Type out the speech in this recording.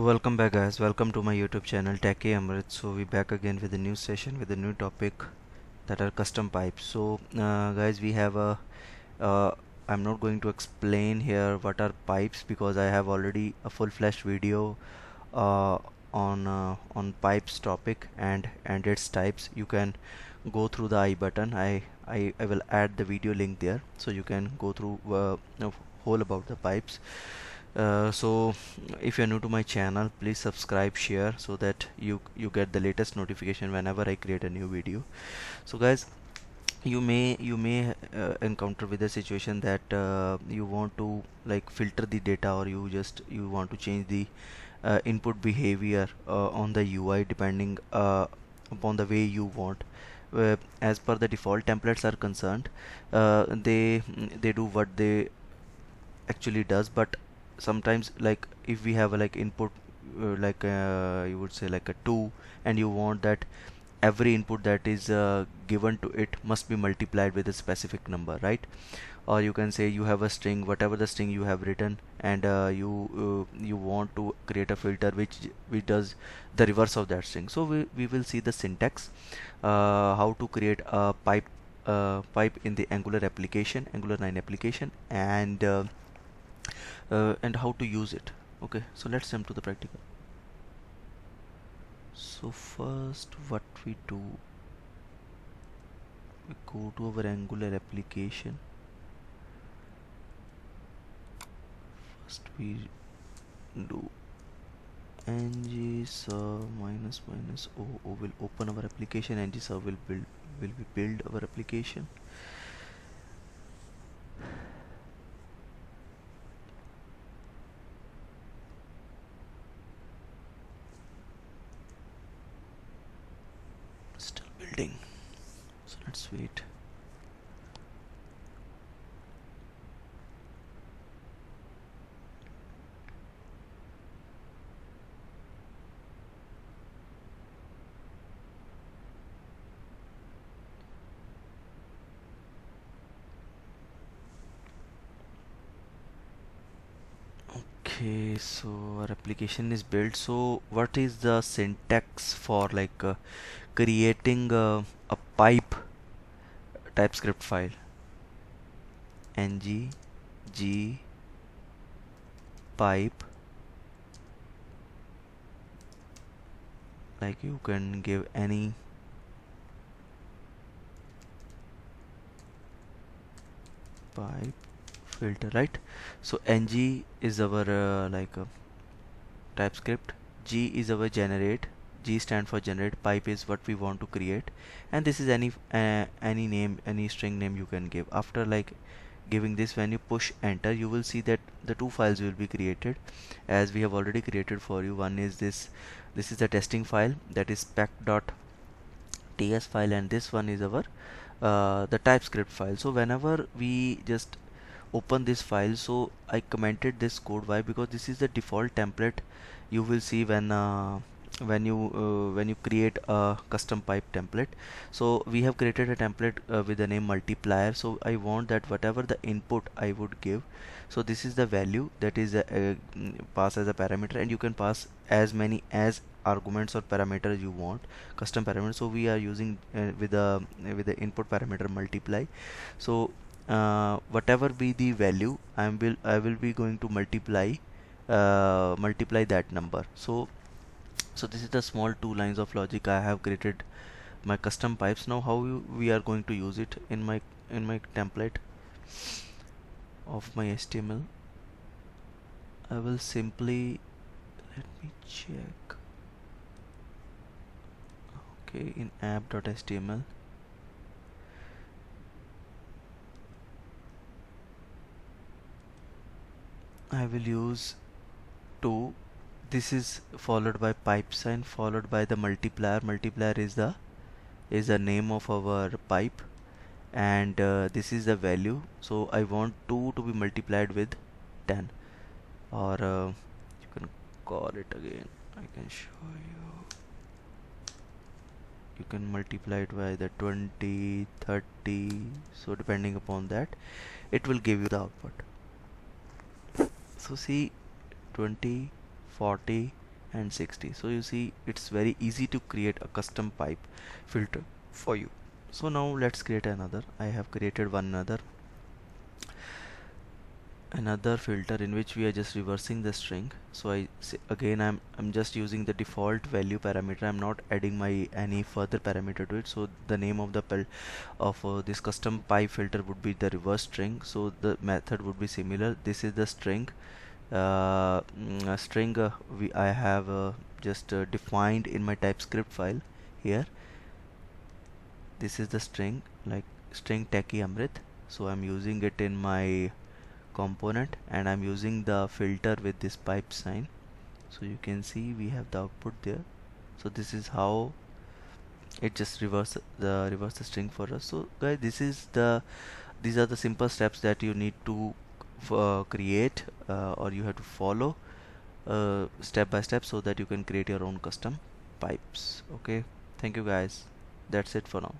Welcome back, guys. Welcome to my YouTube channel Techie Amrit. So we back again with a new session with a new topic that are custom pipes. Guys, we have a uh, I'm not going to explain here what are pipes because I have already a full-fledged video uh, on pipes topic and its types. You can go through the I button. I will add the video link there so you can go through whole about the pipes. So if you're new to my channel, please subscribe, share so that you get the latest notification whenever I create a new video. So guys, you may encounter with a situation that you want to like filter the data, or you want to change the input behavior on the UI depending upon the way you want. As per the default templates are concerned, they do what they actually does, but sometimes like if we have a like input you would say like a 2, and you want that every input that is given to it must be multiplied with a specific number, right? Or you can say you have a string, whatever the string you have written, and you want to create a filter which does the reverse of that string. So we will see the syntax, how to create a pipe in the Angular application, Angular 9 application, and how to use it. Okay, so let's jump to the practical. So first what we do, we go to our Angular application. First we do ngserve minus minus o will open our application. Ngserve will build our application. Still building, so let's wait. Okay, so our application is built. So what is the syntax for like creating a pipe TypeScript file? ng g pipe, like you can give any pipe filter, right? So ng is our TypeScript, g is our generate, g stand for generate, pipe is what we want to create, and this is any name, any string name you can give. After like giving this, when you push enter, you will see that the two files will be created as we have already created for you. One is this is the testing file, that is spec.ts file, and this one is our the TypeScript file. So whenever we just open this file, so I commented this code. Why? Because this is the default template you will see when you create a custom pipe template. So we have created a template with the name multiplier. So I want that whatever the input I would give, so this is the value that is pass as a parameter, and you can pass as many as arguments or parameters you want, custom parameters. So we are using with the input parameter multiply. So whatever be the value, I will be going to multiply that number. So this is the small two lines of logic. I have created my custom pipes. Now how we are going to use it in my template of my HTML. I will simply, let me check. Okay, in app.html, I will use 2. This is followed by pipe sign, followed by the multiplier. Multiplier is the name of our pipe, and this is the value. So I want 2 to be multiplied with 10, or you can call it again. I can show you. You can multiply it by the 20, 30. So depending upon that, it will give you the output. So see, 20, 40, and 60. So you see it's very easy to create a custom pipe filter for you. So now let's create another. I have created one another filter in which we are just reversing the string. So I say again, I'm just using the default value parameter. I'm not adding my any further parameter to it. So the name of the this custom pipe filter would be the reverse string. So the method would be similar. This is the string. A string I have just defined in my TypeScript file here. This is the string, like string Techie Amrit. So I'm using it in my component, and I'm using the filter with this pipe sign. So you can see we have the output there. So this is how it just reverse the string for us. So guys, these are the simple steps that you need to create or you have to follow step by step, so that you can create your own custom pipes. Okay, thank you guys, that's it for now.